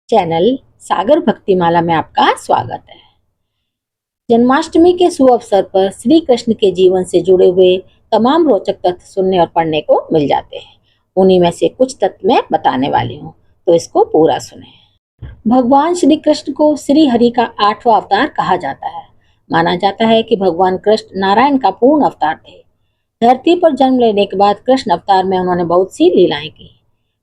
Channel सागर भक्तिमाला में आपका स्वागत है। जन्माष्टमी के शुभ अवसर पर श्री कृष्ण के जीवन से जुड़े हुए तमाम रोचक तथ्य सुनने और पढ़ने को मिल जाते हैं। उन्हीं में से कुछ तथ्य मैं बताने वाली हूँ, तो इसको पूरा सुने। भगवान श्री कृष्ण को श्री हरि का 8वां अवतार कहा जाता है। माना जाता है कि भगवान कृष्ण नारायण का पूर्ण अवतार थे। धरती पर जन्म लेने के बाद कृष्ण अवतार में उन्होंने बहुत सी लीलाएं की।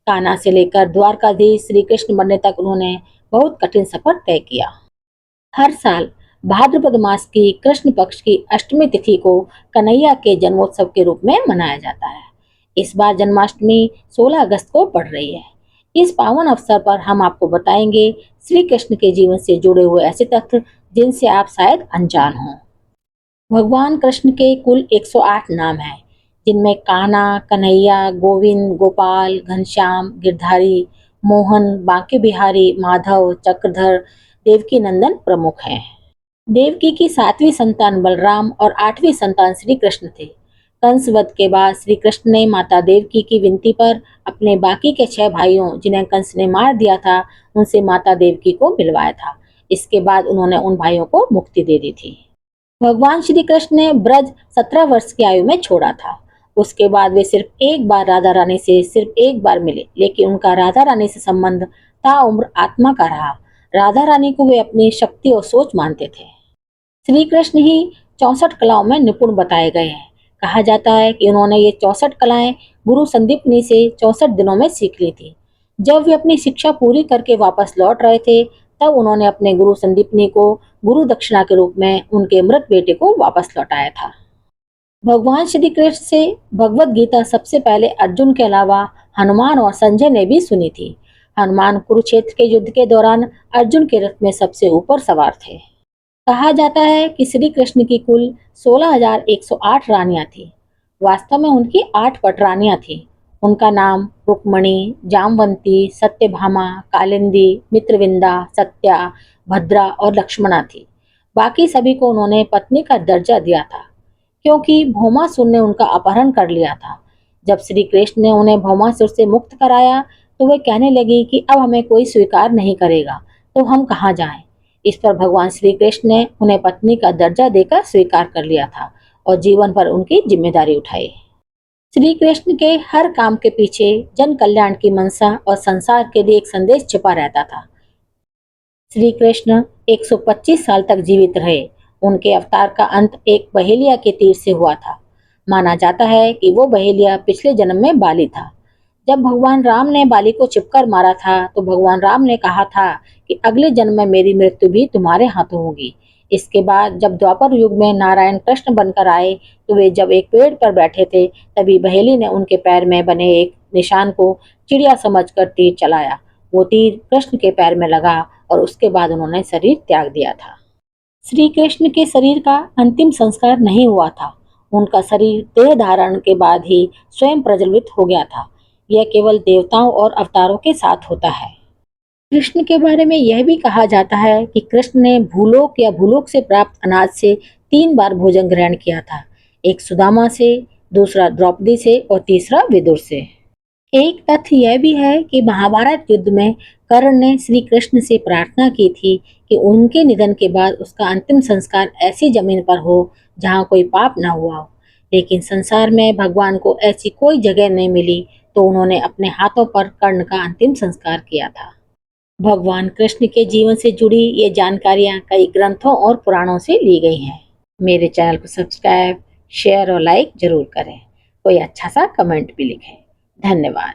कान्हा से लेकर द्वारकाधीश श्री कृष्ण बनने तक उन्होंने बहुत कठिन सफर तय किया। हर साल भाद्रपद मास की कृष्ण पक्ष की अष्टमी तिथि को कन्हैया के जन्मोत्सव के रूप में मनाया जाता है। इस बार जन्माष्टमी 16 अगस्त को पड़ रही है। इस पावन अवसर पर हम आपको बताएंगे श्री कृष्ण के जीवन से जुड़े हुए ऐसे तथ्य जिनसे आप शायद अनजान हों। भगवान कृष्ण के कुल 108 नाम हैं, जिनमें कान्हा, कन्हैया, गोविंद, गोपाल, घनश्याम, गिरधारी, मोहन, बांके बिहारी, माधव, चक्रधर, देवकी नंदन प्रमुख हैं। देवकी की 7वीं संतान बलराम और 8वीं संतान श्री कृष्ण थे। कंस वध के बाद श्री कृष्ण ने माता देवकी की विनती पर अपने बाकी के 6 भाइयों, जिन्हें कंस ने मार दिया था, उनसे माता देवकी को मिलवाया था। इसके बाद उन्होंने उन भाइयों को मुक्ति दे दी थी। भगवान श्री कृष्ण ने ब्रज 17 वर्ष की आयु में छोड़ा था। उसके बाद वे सिर्फ एक बार राधा रानी से सिर्फ एक बार मिले, लेकिन उनका राधा रानी से संबंध ताउम्र आत्मा का रहा। राधा रानी को वे अपनी शक्ति और सोच मानते थे। श्री कृष्ण ही 64 कलाओं में निपुण बताए गए हैं। कहा जाता है कि उन्होंने ये 64 कलाएं गुरु संदीपनी से 64 दिनों में सीख ली थी। जब वे अपनी शिक्षा पूरी करके वापस लौट रहे थे, तब उन्होंने अपने गुरु संदीपनी को गुरु दक्षिणा के रूप में उनके मृत बेटे को वापस लौटाया था। भगवान श्री कृष्ण से भगवत गीता सबसे पहले अर्जुन के अलावा हनुमान और संजय ने भी सुनी थी। हनुमान कुरुक्षेत्र के युद्ध के दौरान अर्जुन के रथ में सबसे ऊपर सवार थे। कहा जाता है कि श्री कृष्ण की कुल 16,108 रानियां थी। वास्तव में उनकी 8 पटरानियां थी। उनका नाम रुक्मणी, जामवंती, सत्यभामा, कालिंदी, मित्रविंदा, सत्या, भद्रा और लक्ष्मणा थी। बाकी सभी को उन्होंने पत्नी का दर्जा दिया था, क्योंकि भौमासुर ने उनका अपहरण कर लिया था। जब श्री कृष्ण ने उन्हें भौमासुर से मुक्त कराया, तो वे कहने लगी कि अब हमें कोई स्वीकार नहीं करेगा, तो हम कहाँ जाएं। इस पर भगवान श्री कृष्ण ने उन्हें पत्नी का दर्जा देकर स्वीकार कर लिया था और जीवन भर उनकी जिम्मेदारी उठाई। श्री कृष्ण के हर काम के पीछे जन कल्याण की मंशा और संसार के लिए एक संदेश छिपा रहता था। श्री कृष्ण 125 साल तक जीवित रहे। उनके अवतार का अंत एक बहेलिया के तीर से हुआ था। माना जाता है कि वो बहेलिया पिछले जन्म में बाली था। जब भगवान राम ने बाली को चिपकर मारा था, तो भगवान राम ने कहा था कि अगले जन्म में मेरी मृत्यु भी तुम्हारे हाथों होगी। इसके बाद जब द्वापर युग में नारायण कृष्ण बनकर आए, तो वे जब एक पेड़ पर बैठे थे, तभी बहेली ने उनके पैर में बने एक निशान को चिड़िया समझकर तीर चलाया। वो तीर कृष्ण के पैर में लगा और उसके बाद उन्होंने शरीर त्याग दिया था। श्री कृष्ण के शरीर का अंतिम संस्कार नहीं हुआ था। उनका शरीर देह धारण के बाद ही स्वयं प्रज्वलित हो गया था। यह केवल देवताओं और अवतारों के साथ होता है। कृष्ण के बारे में यह भी कहा जाता है कि कृष्ण ने भूलोक या भूलोक से प्राप्त अनाज से 3 बार भोजन ग्रहण किया था। एक सुदामा से, दूसरा द्रौपदी से और तीसरा विदुर से। एक तथ्य यह भी है कि महाभारत युद्ध में कर्ण ने श्री कृष्ण से प्रार्थना की थी कि उनके निधन के बाद उसका अंतिम संस्कार ऐसी जमीन पर हो जहाँ कोई पाप न हुआ हो। लेकिन संसार में भगवान को ऐसी कोई जगह नहीं मिली, तो उन्होंने अपने हाथों पर कर्ण का अंतिम संस्कार किया था। भगवान कृष्ण के जीवन से जुड़ी ये जानकारियाँ कई ग्रंथों और पुराणों से ली गई हैं। मेरे चैनल को सब्सक्राइब, शेयर और लाइक जरूर करें। कोई अच्छा सा कमेंट भी लिखें। धन्यवाद।